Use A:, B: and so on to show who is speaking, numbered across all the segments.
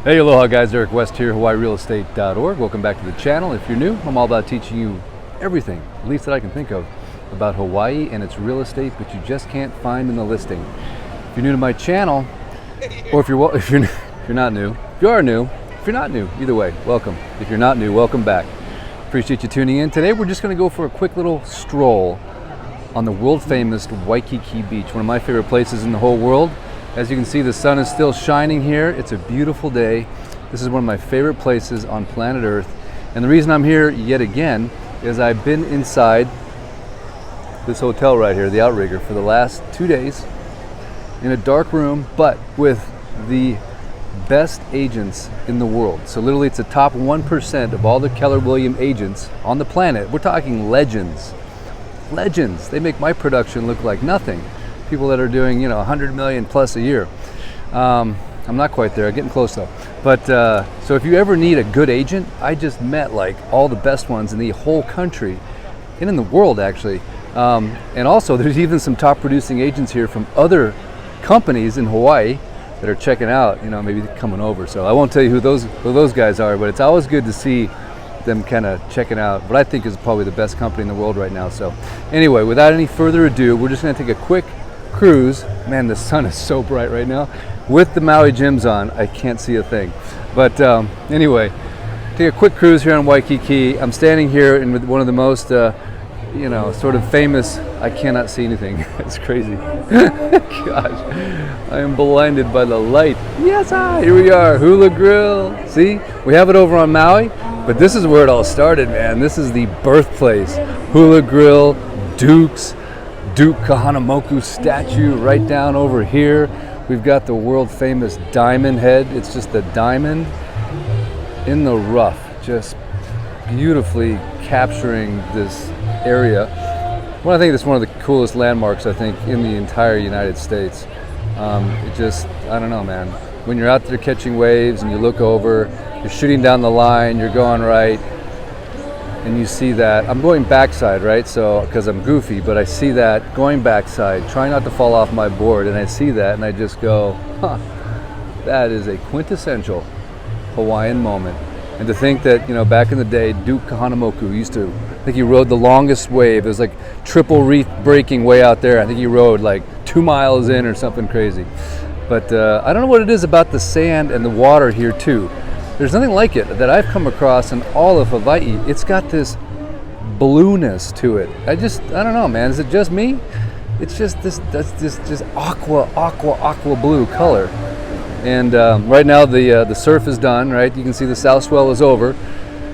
A: Hey, aloha guys, Eric West here, HawaiiRealEstate.org. Welcome back to the channel. If you're new, I'm all about teaching you everything, at least that I can think of, about Hawaii and its real estate, but you just can't find in the listing. If you're new to my channel, or if you're not new, if you are new, if you're not new, either way, welcome. If you're not new, welcome back. Appreciate you tuning in. Today we're just going to go for a quick little stroll on the world famous Waikiki beach, one of my favorite places in the whole world. As you can see, the sun is still shining here. It's a beautiful day. This is one of my favorite places on planet Earth. And the reason I'm here yet again is I've been inside this hotel right here, the Outrigger, for the last 2 days in a dark room, but with the best agents in the world. So literally it's the top 1% of all the Keller Williams agents on the planet. We're talking legends. Legends. They make my production look like nothing. People that are doing, 100 million plus a year. I'm not quite there, I'm getting close though. But so if you ever need a good agent, I just met like all the best ones in the whole country and in the world actually. And also there's even some top producing agents here from other companies in Hawaii that are checking out, maybe coming over. So I won't tell you who those guys are, but it's always good to see them kind of checking out what I think is probably the best company in the world right now. So anyway, without any further ado, we're just going to take a quick cruise. Man, the sun is so bright right now. With the Maui gyms on, I can't see a thing. But anyway, take a quick cruise here on Waikiki. I'm standing here in one of the most, sort of famous. I cannot see anything. It's crazy. Gosh, I am blinded by the light. Yes, here we are, Hula Grill. See, we have it over on Maui, but this is where it all started, man. This is the birthplace. Hula Grill, Duke Kahanamoku statue right down over here. We've got the world famous diamond head. It's just a diamond in the rough, just beautifully capturing this area. Well, I think it's one of the coolest landmarks, I think, in the entire United States. I don't know, man. When you're out there catching waves and you look over, you're shooting down the line, you're going right, and you see that. I'm going backside, right? So, because I'm goofy, but I see that going backside, trying not to fall off my board, and I see that and I just go, that is a quintessential Hawaiian moment. And to think that, back in the day, Duke Kahanamoku used to, I think he rode the longest wave. It was like triple reef breaking way out there. I think he rode like 2 miles in or something crazy. But I don't know what it is about the sand and the water here too. There's nothing like it that I've come across in all of Hawaii. It's got this blueness to it. I don't know, man. Is it just me? It's just this just aqua blue color. And right now the surf is done, right? You can see the south swell is over.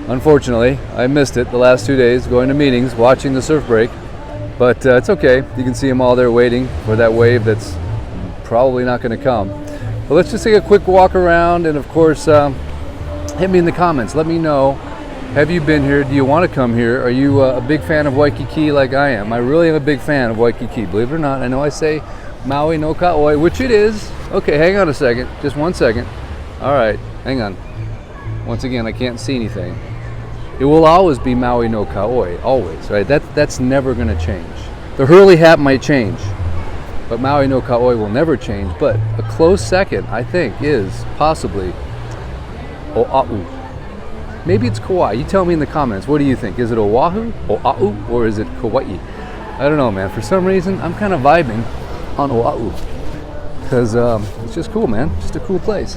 A: Unfortunately, I missed it the last 2 days, going to meetings, watching the surf break. But it's okay. You can see them all there waiting for that wave that's probably not going to come. But let's just take a quick walk around, and of course, hit me in the comments. Let me know, have you been here? Do you want to come here? Are you a big fan of Waikiki like I am? I really am a big fan of Waikiki, believe it or not. I know I say Maui no Kauai, which it is. Okay, hang on a second, just 1 second. All right, hang on. Once again, I can't see anything. It will always be Maui no Kauai, always, right? That's never going to change. The Hurley hat might change, but Maui no Kauai will never change. But a close second, I think, is possibly Oahu. Maybe it's Kauai. You tell me in the comments. What do you think? Is it Oahu, Oahu, or is it Kauai? I don't know, man. For some reason, I'm kind of vibing on Oahu because it's just cool, man. Just a cool place.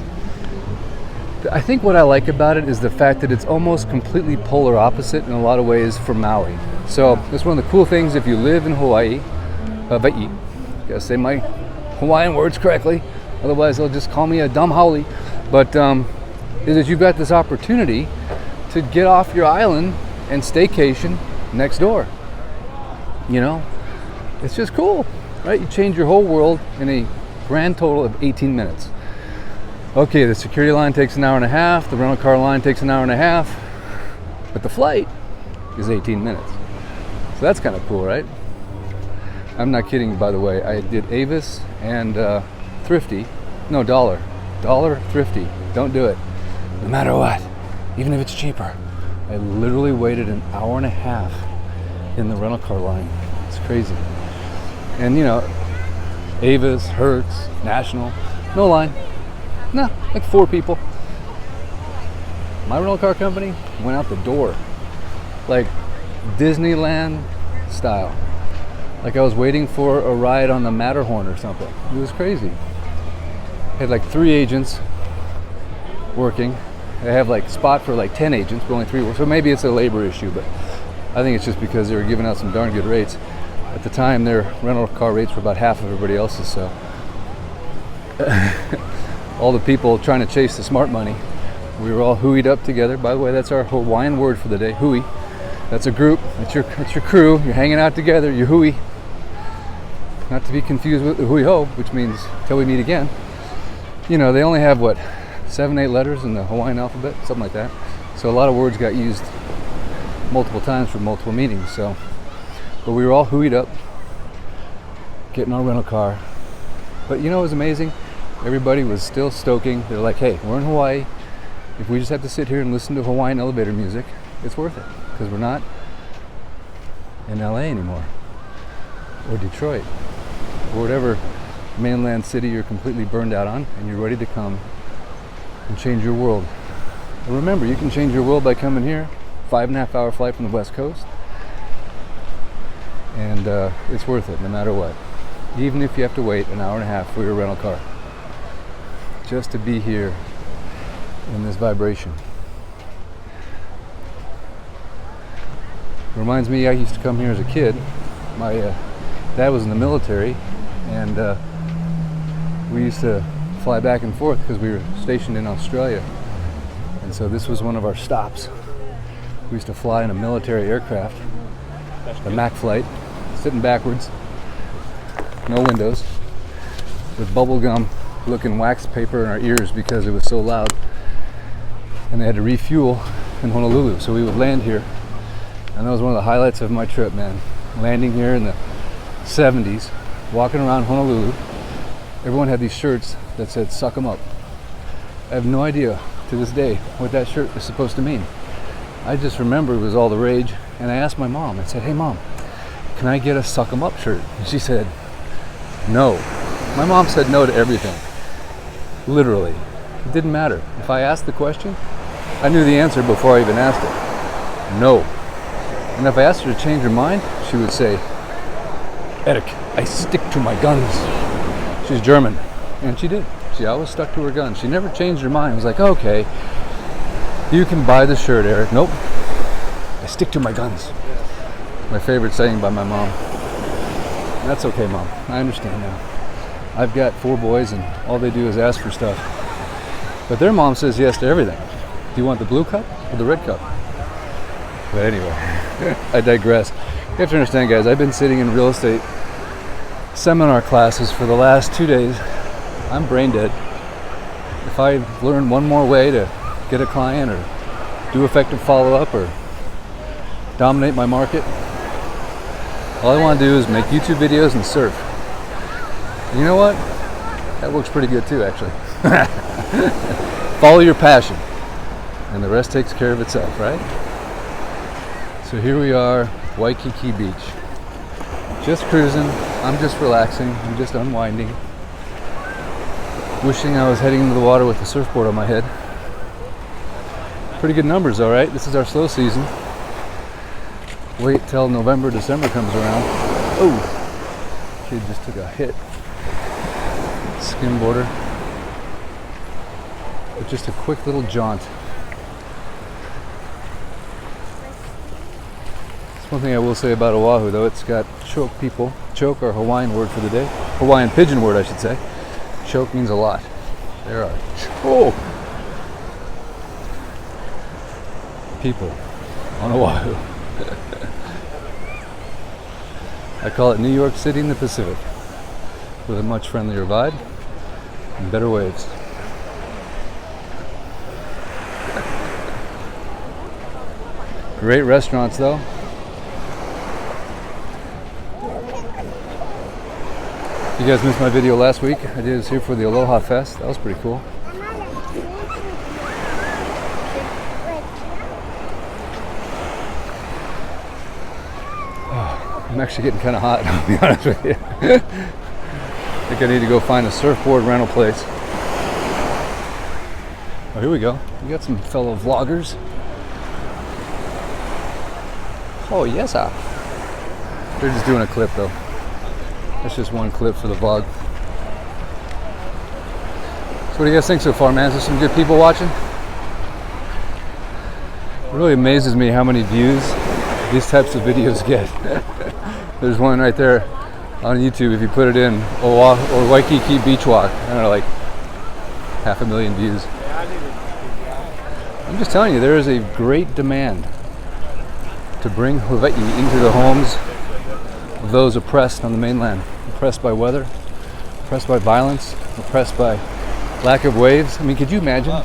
A: I think what I like about it is the fact that it's almost completely polar opposite in a lot of ways from Maui. So that's one of the cool things if you live in Hawaii. Hawaii. Gotta say my Hawaiian words correctly. Otherwise, they'll just call me a dumb haole. But is that you've got this opportunity to get off your island and staycation next door. It's just cool, right? You change your whole world in a grand total of 18 minutes. Okay, the security line takes an hour and a half, the rental car line takes an hour and a half, but the flight is 18 minutes. So that's kind of cool, right? I'm not kidding, by the way. I did Avis and Thrifty. No, Dollar, Thrifty. Don't do it. No matter what, even if it's cheaper. I literally waited an hour and a half in the rental car line. It's crazy. And Avis, Hertz, National, no line. No, like 4 people. My rental car company went out the door, like Disneyland style. Like I was waiting for a ride on the Matterhorn or something. It was crazy. Had like 3 agents working. They have like spot for like 10 agents, but only 3 work. So maybe it's a labor issue, but I think it's just because they were giving out some darn good rates. At the time, their rental car rates were about half of everybody else's, so all the people trying to chase the smart money, we were all hooeyed up together. By the way, that's our Hawaiian word for the day, hooey. That's a group, that's your crew, you're hanging out together, you're hooey. Not to be confused with hui ho, which means till we meet again. You know, they only have, what, 7, 8 letters in the Hawaiian alphabet, something like that. So a lot of words got used multiple times for multiple meanings. So, but we were all hooeyed up, getting our rental car. But you know what was amazing? Everybody was still stoking. They're like, hey, we're in Hawaii. If we just have to sit here and listen to Hawaiian elevator music, it's worth it. Because we're not in LA anymore, or Detroit, or whatever mainland city you're completely burned out on, and you're ready to come and change your world. And remember, you can change your world by coming here. 5.5 hour flight from the West Coast, and it's worth it no matter what. Even if you have to wait an hour and a half for your rental car, just to be here in this vibration. Reminds me, I used to come here as a kid. My dad was in the military, and we used to fly back and forth because we were stationed in Australia. And so this was one of our stops. We used to fly in a military aircraft, the Mac flight, sitting backwards, no windows, with bubble gum looking wax paper in our ears because it was so loud. And they had to refuel in Honolulu, so we would land here. And that was one of the highlights of my trip, man. Landing here in the 70s, walking around Honolulu. Everyone had these shirts that said, suck 'em up. I have no idea to this day what that shirt is supposed to mean. I just remember it was all the rage, and I asked my mom. I said, hey mom, can I get a suck 'em up shirt? And she said, no. My mom said no to everything. Literally. It didn't matter. If I asked the question, I knew the answer before I even asked it. No. And if I asked her to change her mind, she would say, Eric, I stick to my guns. She's German. And she did. She always stuck to her guns. She never changed her mind. It was like, okay, you can buy the shirt, Eric. Nope. I stick to my guns. My favorite saying by my mom. And that's okay, Mom. I understand now. I've got 4 boys, and all they do is ask for stuff. But their mom says yes to everything. Do you want the blue cup or the red cup? But anyway, I digress. You have to understand, guys, I've been sitting in real estate seminar classes for the last 2 days. I'm brain dead. If I learn one more way to get a client or do effective follow-up or dominate my market, all I want to do is make YouTube videos and surf. And you know what? That works pretty good too, actually. Follow your passion, and the rest takes care of itself, right? So here we are, Waikiki Beach. Just cruising. I'm just relaxing. I'm just unwinding. Wishing I was heading into the water with a surfboard on my head. Pretty good numbers, all right? This is our slow season. Wait till November, December comes around. Oh, kid just took a hit. Skimboarder. But just a quick little jaunt. That's one thing I will say about Oahu, though. It's got choke people. Choke, our Hawaiian word for the day. Hawaiian pigeon word, I should say. Choke means a lot. There are people on Oahu. I call it New York City in the Pacific, with a much friendlier vibe and better waves. Great restaurants, though. You guys missed my video last week. I did this here for the Aloha Fest. That was pretty cool. Oh, I'm actually getting kind of hot, I'll be honest with you. I think I need to go find a surfboard rental place. Oh, here we go. We got some fellow vloggers. Oh, yes, sir. They're just doing a clip, though. That's just one clip for the vlog. So what do you guys think so far, man? Is there some good people watching? It really amazes me how many views these types of videos get. There's one right there on YouTube. If you put it in Oahu or Waikiki beach walk, I don't know, like 500,000 views. I'm just telling you, there is a great demand to bring Hawaii into the homes of those oppressed on the mainland. Oppressed by weather, oppressed by violence, oppressed by lack of waves. I mean, could you imagine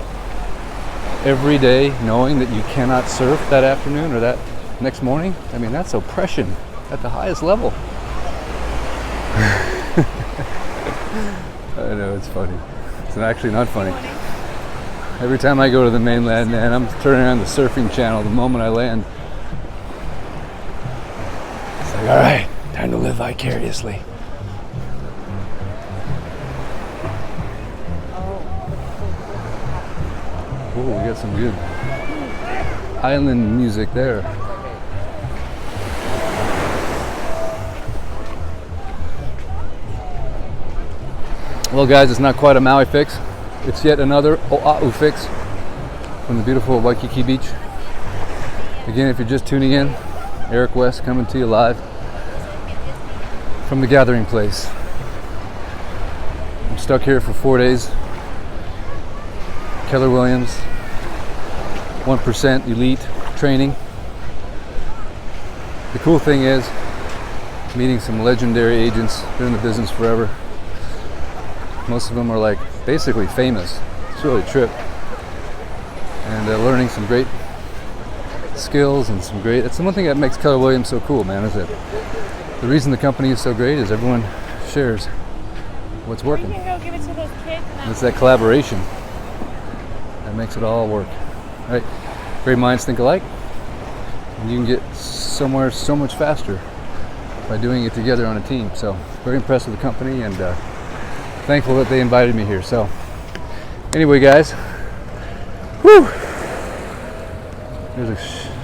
A: every day knowing that you cannot surf that afternoon or that next morning? I mean, that's oppression at the highest level. I know, it's funny. It's actually not funny. Every time I go to the mainland, man, I'm turning on the surfing channel the moment I land. It's like, all right, time to live vicariously. Oh, we got some good island music there. Well, guys, it's not quite a Maui fix. It's yet another oahu fix from the beautiful Waikiki beach. Again, if you're just tuning in, Eric West coming to you live from the gathering place. I'm stuck here for 4 days. Keller Williams, 1% elite training. The cool thing is meeting some legendary agents. Been in the business forever. Most of them are like basically famous. It's really a trip. And learning some great skills and some great, it's the one thing that makes Keller Williams so cool, man, is that the reason the company is so great is everyone shares what's working.
B: You can go give it to those kids.
A: And it's that collaboration that makes it all work. Right? Great minds think alike. And you can get somewhere so much faster by doing it together on a team. So very impressed with the company and thankful that they invited me here. So anyway, guys, whew, there's a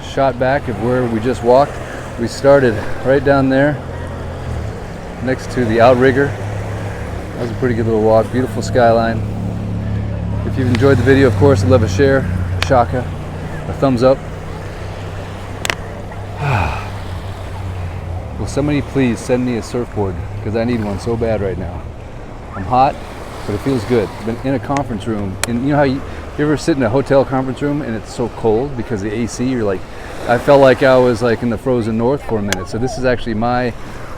A: shot back of where we just walked. We started right down there next to the outrigger. That was a pretty good little walk. Beautiful skyline. If you've enjoyed the video, of course, I'd love a share, a shaka, a thumbs up. Will somebody please send me a surfboard, because I need one so bad right now. I'm hot, but it feels good. I've been in a conference room, and you know how you ever sit in a hotel conference room and it's so cold because the AC, you're like, I felt like I was like in the frozen north for a minute. So this is actually my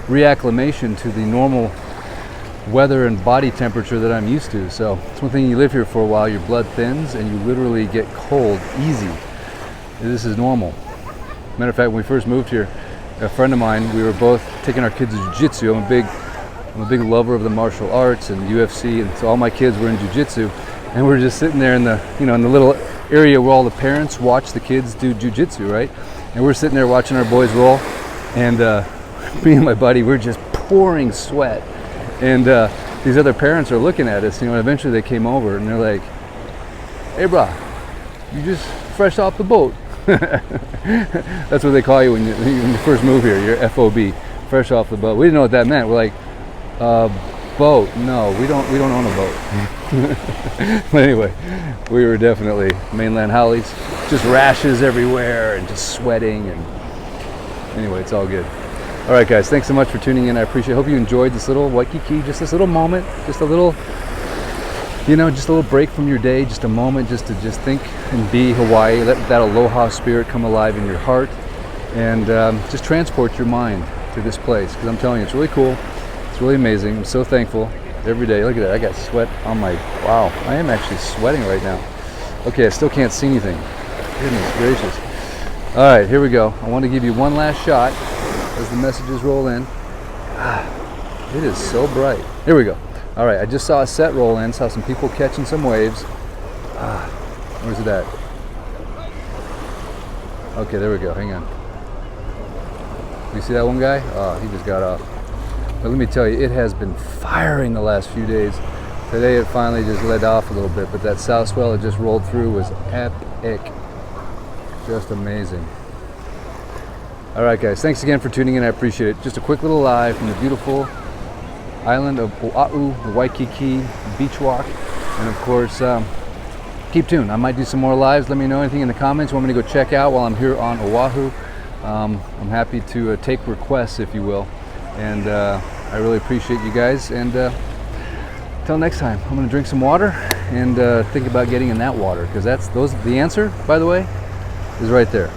A: reacclimation to the normal weather and body temperature that I'm used to. So it's one thing, you live here for a while, your blood thins and you literally get cold easy. This is normal. Matter of fact, when we first moved here, a friend of mine, we were both taking our kids to jiu-jitsu. I'm a big lover of the martial arts and UFC, and so all my kids were in jiu-jitsu, and we're just sitting there in the, in the little area where all the parents watch the kids do jiu-jitsu, right? And we're sitting there watching our boys roll, and me and my buddy, we're just pouring sweat, and these other parents are looking at us, and eventually they came over and they're like, "Hey, brah, you just fresh off the boat." That's what they call you when you first move here. You're FOB, fresh off the boat. We didn't know what that meant. We're like, boat? No, we don't own a boat. But anyway, we were definitely mainland haoles, just rashes everywhere and just sweating. And anyway, it's all good. All right, guys, thanks so much for tuning in. I appreciate it. Hope you enjoyed this little Waikiki, just this little moment, just a little, just a little break from your day, just a moment just to think and be Hawaii. Let that aloha spirit come alive in your heart, and just transport your mind to this place, because I'm telling you, it's really cool. It's really amazing. I'm so thankful every day. Look at that. I got sweat on my, wow, I am actually sweating right now. Okay, I still can't see anything. Goodness gracious. All right, here we go. I want to give you one last shot as the messages roll in. It is so bright. Here we go. All right, I just saw a set roll in, saw some people catching some waves. Where's it at? Okay, there we go. Hang on. You see that one guy? Oh, he just got off. But let me tell you, it has been firing the last few days. Today it finally just let off a little bit, but that south swell it just rolled through was epic. Just amazing. All right, guys, thanks again for tuning in. I appreciate it. Just a quick little live from the beautiful island of Oahu, the Waikiki beach walk. And of course, keep tuned. I might do some more lives. Let me know anything in the comments you want me to go check out while I'm here on Oahu. I'm happy to take requests, if you will. And I really appreciate you guys. And until next time, I'm going to drink some water and think about getting in that water, because the answer, by the way, is right there.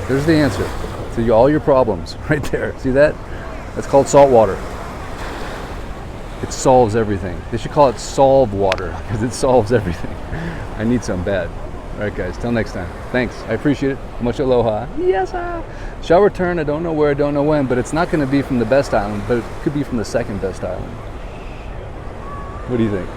A: There's the answer to all your problems right there. See that? That's called salt water. It solves everything. They should call it solve water, because it solves everything. I need some bad. All right, guys, till next time. Thanks. I appreciate it. Much aloha. Yes, sir. Shall return. I don't know where, I don't know when, but it's not going to be from the best island, but it could be from the second best island. What do you think?